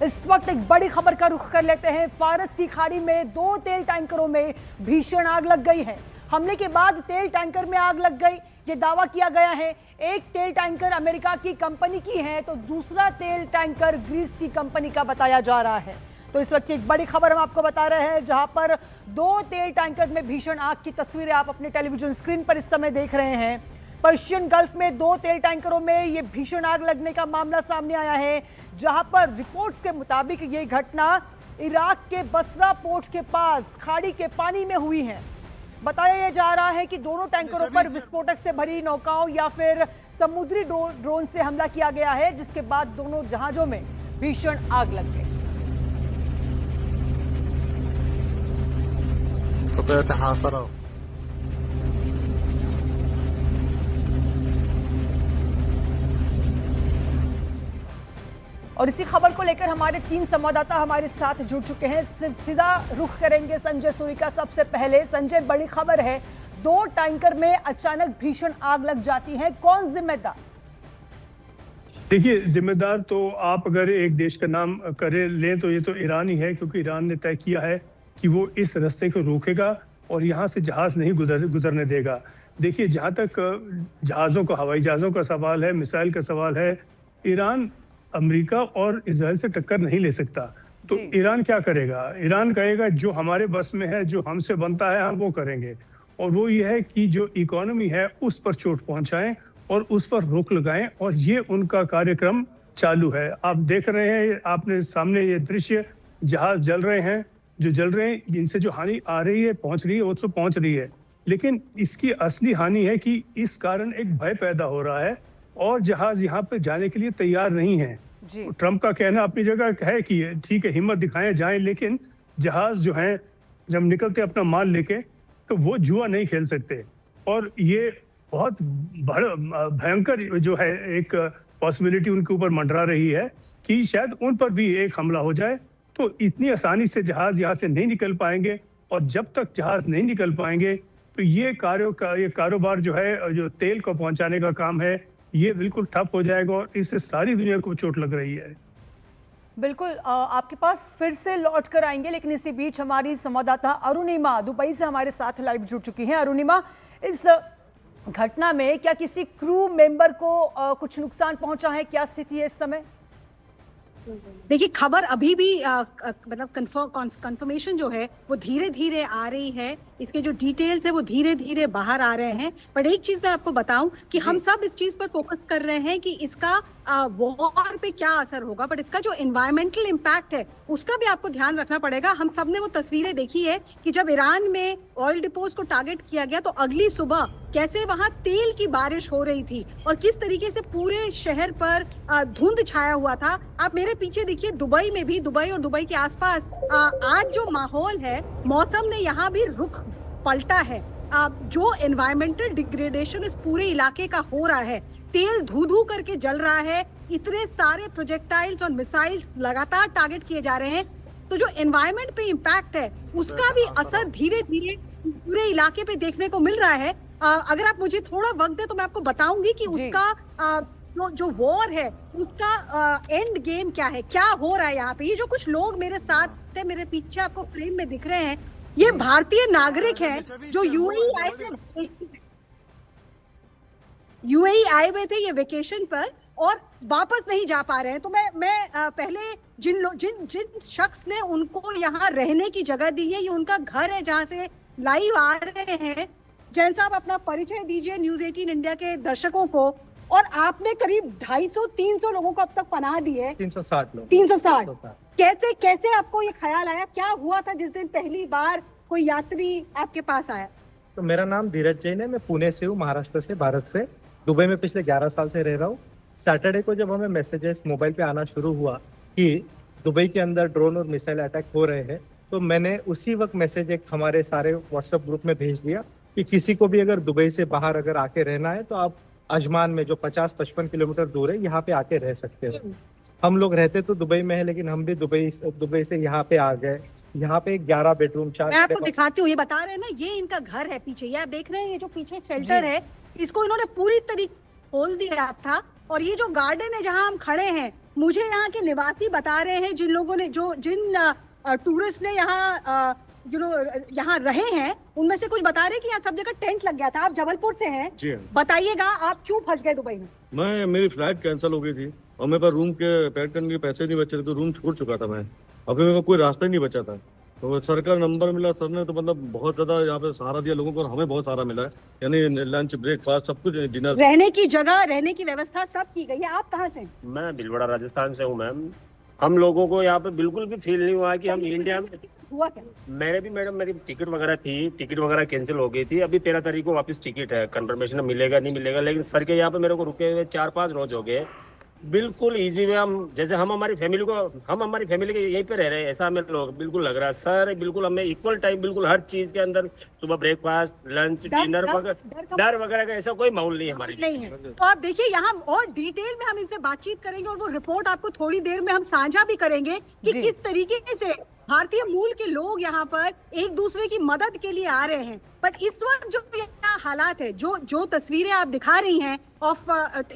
इस वक्त एक बड़ी खबर का रुख कर लेते हैं। फारस की खाड़ी में 2 तेल टैंकरों में भीषण आग लग गई है। हमले के बाद तेल टैंकर में आग लग गई, ये दावा किया गया है। एक तेल टैंकर अमेरिका की कंपनी की है तो दूसरा तेल टैंकर ग्रीस की कंपनी का बताया जा रहा है। तो इस वक्त एक बड़ी खबर हम आपको बता रहे हैं, जहां पर 2 तेल टैंकर में भीषण आग की तस्वीरें आप अपने टेलीविजन स्क्रीन पर इस समय देख रहे हैं। पर्शियन गल्फ में 2 तेल टैंकरों में ये भीषण आग लगने का मामला सामने आया है, जहां पर रिपोर्ट्स के मुताबिक ये घटना इराक के बसरा पोर्ट के पास खाड़ी के पानी में हुई है। बताया जा रहा है कि दोनों टैंकरों पर विस्फोटक से भरी नौकाओं या फिर समुद्री ड्रोन से हमला किया गया है, जिसके बाद दोनों जहाजों में भीषण आग लग गई। और इसी खबर को लेकर हमारे 3 संवाददाता हमारे साथ जुड़ चुके हैं। सीधा रुख करेंगे संजय सूरी का। सबसे पहले संजय, बड़ी खबर है, 2 टैंकर में अचानक भीषण आग लग जाती है, कौन जिम्मेदार? देखिए, जिम्मेदार तो आप अगर एक देश का नाम करे लें तो ये तो ईरान ही है, क्योंकि ईरान ने तय किया है कि वो इस रास्ते को रोकेगा और यहाँ से जहाज नहीं गुजरने देगा। देखिए, जहाँ तक जहाज़ों का, हवाई जहाज़ों का सवाल है, मिसाइल का सवाल है, ईरान अमेरिका और इजराइल से टक्कर नहीं ले सकता। तो ईरान क्या करेगा? ईरान कहेगा जो हमारे बस में है, जो हमसे बनता है, हम वो करेंगे। और वो ये है कि जो इकोनॉमी है उस पर चोट पहुंचाएं और उस पर रोक लगाएं, और ये उनका कार्यक्रम चालू है। आप देख रहे हैं, आपने सामने ये दृश्य, जहाज जल रहे हैं, जो जल रहे हैं, इनसे जो हानि आ रही है, पहुंच रही है, वो तो पहुंच रही है, लेकिन इसकी असली हानि है कि इस कारण एक भय पैदा हो रहा है और जहाज यहाँ पे जाने के लिए तैयार नहीं है। ट्रंप का कहना अपनी जगह है कि ठीक है, हिम्मत दिखाएं, जाएं, लेकिन जहाज जो है जब निकलते अपना माल लेके, तो वो जुआ नहीं खेल सकते। और ये बहुत भयंकर जो है एक पॉसिबिलिटी उनके ऊपर मंडरा रही है कि शायद उन पर भी एक हमला हो जाए। तो इतनी आसानी से जहाज यहाँ से नहीं निकल पाएंगे, और जब तक जहाज नहीं निकल पाएंगे तो ये कारोबार जो है, जो तेल को पहुंचाने का काम है, ये बिल्कुल ठप हो जाएगा और इससे सारी दुनिया को चोट लग रही है। बिल्कुल, आपके पास फिर से लौट कर आएंगे, लेकिन इसी बीच हमारी संवाददाता अरुणिमा दुबई से हमारे साथ लाइव जुड़ चुकी हैं। अरुणिमा, इस घटना में क्या किसी क्रू मेंबर को कुछ नुकसान पहुंचा है? क्या स्थिति है इस समय? देखिए, खबर अभी भी मतलब कंफर्मेशन जो है वो धीरे धीरे आ रही है। इसके जो डिटेल्स है वो धीरे धीरे बाहर आ रहे हैं। पर एक चीज मैं आपको बताऊं कि हम सब इस चीज पर फोकस कर रहे हैं कि इसका वॉर पे क्या असर होगा, बट इसका जो एनवायरमेंटल इम्पैक्ट है उसका भी आपको ध्यान रखना पड़ेगा। हम सब ने वो तस्वीरें देखी है कि जब ईरान में ऑयल डिपोज को टारगेट किया गया तो अगली सुबह कैसे वहां तेल की बारिश हो रही थी और किस तरीके से पूरे शहर पर धुंध छाया हुआ था। आप मेरे पीछे देखिए, दुबई में भी, दुबई और दुबई के आसपास आज जो माहौल है, मौसम ने यहाँ भी रुख पलटा है। जो एनवायरमेंटल डिग्रेडेशन इस पूरे इलाके का हो रहा है, तेल धू धू करके जल रहा है, इतने सारे प्रोजेक्टाइल्स और मिसाइल्स लगातार टारगेट किए जा रहे हैं, तो जो एनवायरमेंट पे इम्पैक्ट है उसका भी असर धीरे धीरे पूरे इलाके पे देखने को मिल रहा है। अगर आप मुझे थोड़ा वक्त दे तो मैं आपको बताऊंगी कि उसका जो वॉर है उसका एंड गेम क्या है, क्या हो रहा है यहाँ पे। ये जो कुछ लोग मेरे साथ है, मेरे पीछे आपको फ्रेम में दिख रहे हैं, ये भारतीय नागरिक हैं जो यूएई आए हुए थे ये वेकेशन पर और वापस नहीं जा पा रहे हैं। तो मैं पहले जिन शख्स ने उनको यहाँ रहने की जगह दी है, ये उनका घर है जहाँ से लाइव आ रहे हैं। जैन साहब, अपना परिचय दीजिए न्यूज़ 18 इंडिया के दर्शकों को। और आपने करीब 250-300 लोगों को अब तक पनाह दी है। 360 लोग। 360। कैसे आपको ये ख्याल आया? क्या हुआ था जिस दिन पहली बार कोई यात्री आपके पास आया? तो मेरा नाम धीरज जैन है, मैं पुणे से हूँ, महाराष्ट्र से, भारत से। दुबई में पिछले 11 साल से रह रहा हूँ। सैटरडे को जब हमें मैसेजेस मोबाइल पे आना शुरू हुआ कि दुबई के अंदर ड्रोन और मिसाइल अटैक हो रहे हैं, तो मैंने उसी वक्त मैसेज एक हमारे सारे व्हाट्सएप ग्रुप में भेज दिया कि किसी को भी अगर दुबई से बाहर अगर आके रहना है तो आप अजमान में, जो 50-55 किलोमीटर दूर है, यहाँ पे आके रह सकते हो। हम लोग रहते तो दुबई में है, लेकिन हम भी दुबई से यहाँ पे आ गए। यहाँ पे 11 बेडरूम, 4। मैं आपको दिखाती हूँ, ये बता रहे हैं ना, ये इनका घर है पीछे, ये आप देख रहे हैं, ये जो पीछे शेल्टर है, इसको इन्होंने पूरी तरीके खोल दिया था। और ये जो गार्डन है जहाँ हम खड़े हैं, मुझे यहाँ के निवासी बता रहे हैं, जिन लोगों ने जिन टूरिस्ट ने यहाँ यहाँ रहे हैं, उनमें से कुछ बता रहे हैं कि यहाँ सब जगह टेंट लग गया था। आप जबलपुर से हैं, जी हाँ। बताइएगा आप क्यों फंस गए दुबई में? मेरी फ्लाइट कैंसिल हो गई थी और मेरे पास रूम के पेड करने के पैसे नहीं बचे थे, तो रूम छोड़ चुका था मैं। अभी मेरे को कोई रास्ता ही नहीं बचा था, तो सर का नंबर मिला, सर ने तो मतलब बहुत ज़्यादा यहाँ पे सहारा दिया लोगों को, और हमें बहुत सहारा मिला है, यानी लंच ब्रेकफास्ट सब कुछ, डिनर, रहने की जगह, रहने की व्यवस्था सब की गई है। आप कहाँ से? मैं भीलवाड़ा राजस्थान से हूँ मैम। हम लोगों को यहाँ पे बिल्कुल भी फील नहीं हुआ कि हम इंडिया में। हुआ क्या? मेरे भी मैडम, मेरी टिकट वगैरह कैंसिल हो गई थी। अभी 13 तारीख को वापस टिकट है, कंफर्मेशन मिलेगा नहीं मिलेगा, लेकिन सर के यहाँ पे मेरे को रुके हुए 4-5 रोज हो गए। बिल्कुल इजी में हम, जैसे हम हमारी फैमिली के यहीं पे रह रहे हैं, ऐसा हमें लोग बिल्कुल लग रहा है। सर बिल्कुल हमें इक्वल टाइम, बिल्कुल हर चीज के अंदर, सुबह ब्रेकफास्ट, लंच, डिनर वगैरह, डर वगैरह का ऐसा कोई माहौल नहीं है हमारे नहीं है। तो आप देखिए, यहाँ और डिटेल में हम इनसे बातचीत करेंगे और वो रिपोर्ट आपको थोड़ी देर में हम साझा भी करेंगे कि जी। किस तरीके से भारतीय मूल के लोग यहाँ पर एक दूसरे की मदद के लिए आ रहे हैं। बट इस वक्त जो यहाँ हालात है, जो तस्वीरें आप दिखा रही हैं ऑफ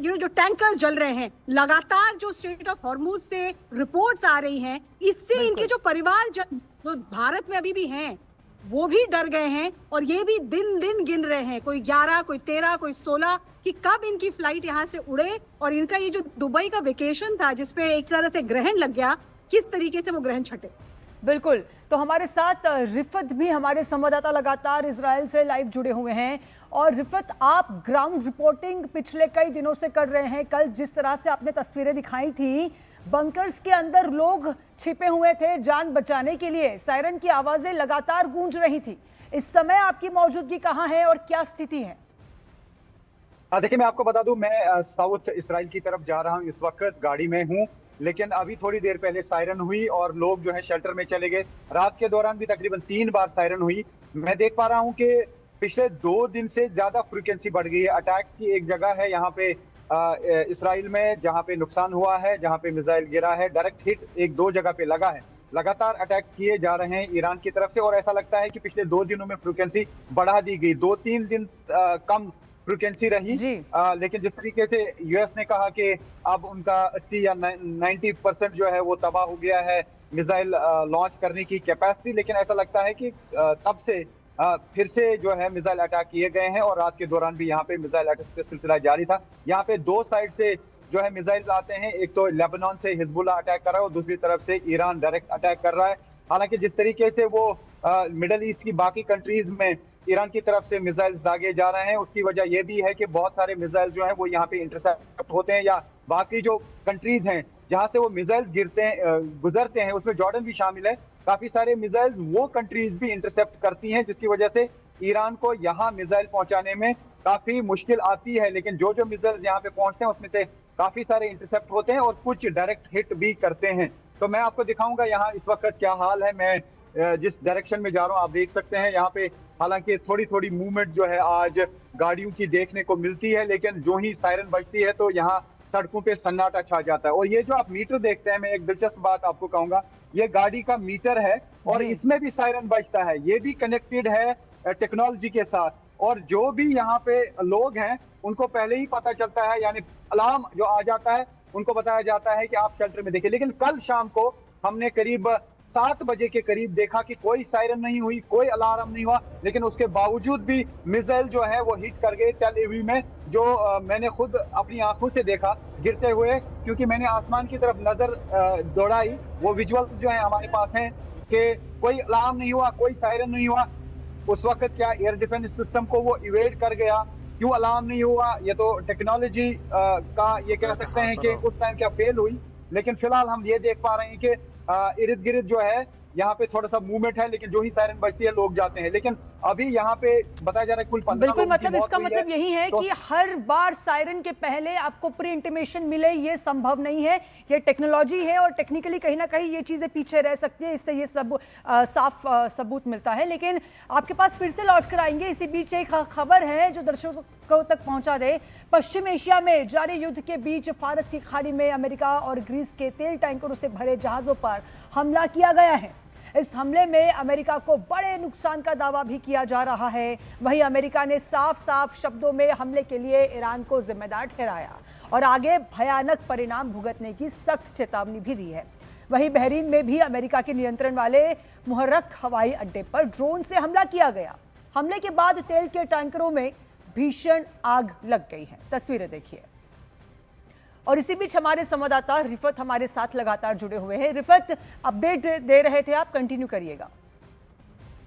जो टैंकर्स जल रहे हैं, लगातार जो स्ट्रेट ऑफ हॉर्मुज से रिपोर्ट्स आ रही हैं, इससे इनके जो परिवार जो भारत में अभी भी हैं, वो भी डर गए हैं और ये भी दिन दिन गिन रहे हैं, कोई 11, कोई 13, कोई 16 कि कब इनकी फ्लाइट यहाँ से उड़े और इनका ये जो दुबई का वेकेशन था जिसपे एक तरह से ग्रहण लग गया, किस तरीके से वो ग्रहण छटे। बिल्कुल। तो हमारे साथ रिफत भी, हमारे संवाददाता लगातार इजराइल से लाइव जुड़े हुए हैं। और रिफत, आप ग्राउंड रिपोर्टिंग पिछले कई दिनों से कर रहे हैं। कल जिस तरह से आपने तस्वीरें दिखाई थी, बंकर्स के अंदर लोग छिपे हुए थे जान बचाने के लिए, सायरन की आवाजें लगातार गूंज रही थी। इस समय आपकी मौजूदगी कहाँ है और क्या स्थिति है? देखिए, मैं आपको बता दूं, मैं साउथ इसराइल की तरफ जा रहा हूं, इस वक्त गाड़ी में हूं, लेकिन अभी थोड़ी देर पहले सायरन हुई और लोग जो है शेल्टर में चले गए। रात के दौरान भी तकरीबन 3 बार सायरन हुई। मैं देख पा रहा हूं कि पिछले 2 दिन से ज्यादा फ्रीक्वेंसी बढ़ गई है। अटैक्स की एक जगह है यहाँ पे इसराइल में जहाँ पे नुकसान हुआ है, जहाँ पे मिसाइल गिरा है, डायरेक्ट हिट 1-2 जगह पे लगा है। लगातार अटैक्स किए जा रहे हैं ईरान की तरफ से और ऐसा लगता है कि पिछले 2 दिनों में फ्रीक्वेंसी बढ़ा दी गई। 2-3 दिन कम फ्रीक्वेंसी रही, लेकिन जिस तरीके से यूएस ने कहा कि अब उनका 80 या 90% जो है वो तबाह हो गया है मिसाइल लॉन्च करने की कैपेसिटी, लेकिन ऐसा लगता है कि तब से फिर से जो है मिसाइल अटैक किए गए हैं और रात के दौरान भी यहाँ पे मिसाइल अटैक का सिलसिला जारी था। यहाँ पे 2 साइड से जो है मिसाइल आते हैं, एक तो लेबनान से हिजबुल्लाह अटैक कर रहा है और दूसरी तरफ से ईरान डायरेक्ट अटैक कर रहा है। हालांकि जिस तरीके से वो मिडल ईस्ट की बाकी कंट्रीज में ईरान की तरफ से मिसाइल्स दागे जा रहे हैं, उसकी वजह यह भी है कि बहुत सारे मिसाइल्स जो हैं वो यहाँ पे इंटरसेप्ट होते हैं, या बाकी जो कंट्रीज हैं जहाँ से वो मिसाइल्स गुजरते हैं, उसमें जॉर्डन भी शामिल है। काफी सारे मिसाइल्स वो कंट्रीज भी इंटरसेप्ट करती हैं, जिसकी वजह से ईरान को यहाँ मिसाइल पहुंचाने में काफी मुश्किल आती है। लेकिन जो मिसाइल्स यहाँ पे पहुंचते हैं उसमें से काफी सारे इंटरसेप्ट होते हैं और कुछ डायरेक्ट हिट भी करते हैं। तो मैं आपको दिखाऊंगा यहाँ इस वक्त क्या हाल है। मैं जिस डायरेक्शन में जा रहा हूँ आप देख सकते हैं यहाँ पे, हालांकि थोड़ी थोड़ी मूवमेंट जो है आज गाड़ियों की देखने को मिलती है, लेकिन जो ही सायरन बजती है तो यहाँ सड़कों पे सन्नाटा छा जाता है। और ये जो आप मीटर देखते हैं, मैं एक दिलचस्प बात आपको कहूंगा, ये गाड़ी का मीटर है और इसमें भी सायरन बजता है। ये भी कनेक्टेड है टेक्नोलॉजी के साथ, और जो भी यहाँ पे लोग हैं उनको पहले ही पता चलता है, यानी अलार्म जो आ जाता है उनको बताया जाता है कि आप शेल्टर में देखिए। लेकिन कल शाम को हमने करीब 7 बजे के करीब देखा कि कोई सायरन नहीं हुई, कोई अलार्म नहीं हुआ, लेकिन उसके बावजूद भी मिसाइल जो है वो हिट कर गए टेल अवीव में, जो मैंने खुद अपनी आंखों से देखा गिरते हुए, क्योंकि मैंने आसमान की तरफ नजर दौड़ाई। वो विजुअल्स जो है हमारे पास हैं कि कोई अलार्म नहीं हुआ, कोई सायरन नहीं हुआ। उस वक्त क्या एयर डिफेंस सिस्टम को वो इवेड कर गया? क्यों अलार्म नहीं हुआ? ये तो टेक्नोलॉजी का ये कह सकते हैं कि उस टाइम क्या फेल हुई। लेकिन फिलहाल हम ये देख पा रहे हैं कि इर्द गिर्द जो है यहाँ पे थोड़ा सा मूवमेंट है, लेकिन जो ही सायरन बजती है लोग जाते हैं। लेकिन अभी यहाँ पे बताया जा रहा है कुल 15 बिल्कुल, मतलब इसका मतलब यही है कि हर बार सायरन के पहले आपको प्री इंटिमेशन मिले, ये संभव नहीं है। ये टेक्नोलॉजी है और टेक्निकली कहीं ना कहीं ये चीजें पीछे रह सकती है, इससे ये सब साफ सबूत मिलता है। लेकिन आपके पास फिर से लौट कर आएंगे। इसी बीच एक खबर है जो दर्शकों तक पहुंचा दे। पश्चिम एशिया में जारी युद्ध के बीच फारस की खाड़ी में अमेरिका और ग्रीस के तेल टैंकरों से भरे जहाजों पर हमला किया गया है। इस हमले में अमेरिका को बड़े नुकसान का दावा भी किया जा रहा है। वहीं अमेरिका ने साफ साफ शब्दों में हमले के लिए ईरान को जिम्मेदार ठहराया और आगे भयानक परिणाम भुगतने की सख्त चेतावनी भी दी है। वहीं बहरीन में भी अमेरिका के नियंत्रण वाले मुहर्रक हवाई अड्डे पर ड्रोन से हमला किया गया। हमले के बाद तेल के टैंकरों में भीषण आग लग गई है। तस्वीरें देखिए। और इसी बीच हमारे संवाददाता रिफत हमारे साथ लगातार जुड़े हुए हैं। रिफत, अपडेट दे रहे थे आप, कंटिन्यू करिएगा।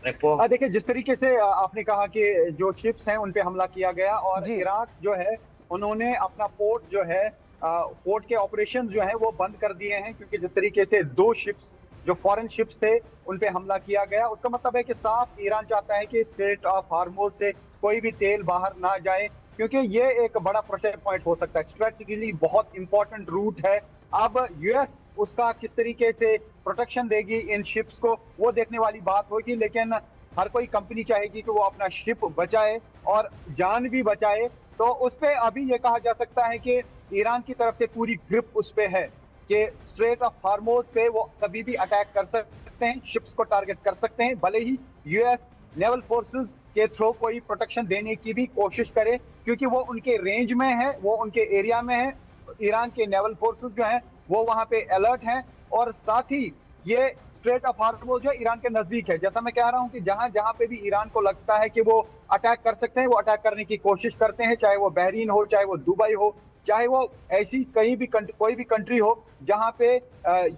देखिए, जिस तरीके से आपने कहा कि जो शिप्स हैं उन पे हमला किया गया और जी। इराक जो है उन्होंने अपना पोर्ट जो है पोर्ट के ऑपरेशंस जो है वो बंद कर दिए हैं, क्योंकि जिस तरीके से 2 शिप्स जो फॉरेन शिप्स थे उन पे हमला किया गया। उसका मतलब है कि साफ ईरान चाहता है कि स्ट्रेट ऑफ हार्मोज से कोई भी तेल बाहर ना जाए, क्योंकि ये एक बड़ा प्रेशर पॉइंट हो सकता है, स्ट्रेटेजिकली बहुत इंपॉर्टेंट रूट है। अब यूएस उसका किस तरीके से प्रोटेक्शन देगी इन शिप्स को, वो देखने वाली बात होगी। लेकिन हर कोई कंपनी चाहेगी कि वो अपना शिप बचाए और जान भी बचाए। तो उस पे अभी ये कहा जा सकता है कि ईरान की तरफ से पूरी ग्रिप उस पे है कि स्ट्रेट ऑफ हार्मोज पे वो कभी भी अटैक कर सकते हैं, शिप्स को टारगेट कर सकते हैं, भले ही यूएस नेवल फोर्सेस के थ्रू कोई प्रोटेक्शन देने की भी कोशिश करे, क्योंकि वो उनके रेंज में है, वो उनके एरिया में है। ईरान के नेवल फोर्सेस जो हैं वो वहां पे अलर्ट हैं और साथ ही ये स्ट्रेट ऑफ हार्मोज जो ईरान के नजदीक है। जैसा मैं कह रहा हूं कि जहां जहां पे भी ईरान को लगता है कि वो अटैक कर सकते हैं, वो अटैक करने की कोशिश करते हैं, चाहे वो बहरीन हो, चाहे वो दुबई हो, चाहे वो ऐसी कहीं भी कोई भी कंट्री हो जहां पे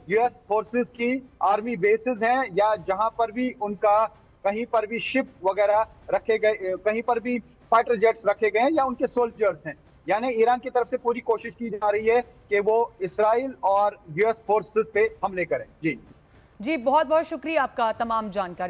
यूएस फोर्सेस की आर्मी बेसिस हैं या जहां पर भी उनका कहीं पर भी शिप वगैरह रखे गए, कहीं पर भी फाइटर जेट्स रखे गए हैं या उनके सोल्जर्स हैं। यानी ईरान की तरफ से पूरी कोशिश की जा रही है कि वो इसराइल और यूएस फोर्सेस पे हमले करें। जी बहुत बहुत शुक्रिया आपका तमाम जानकारी।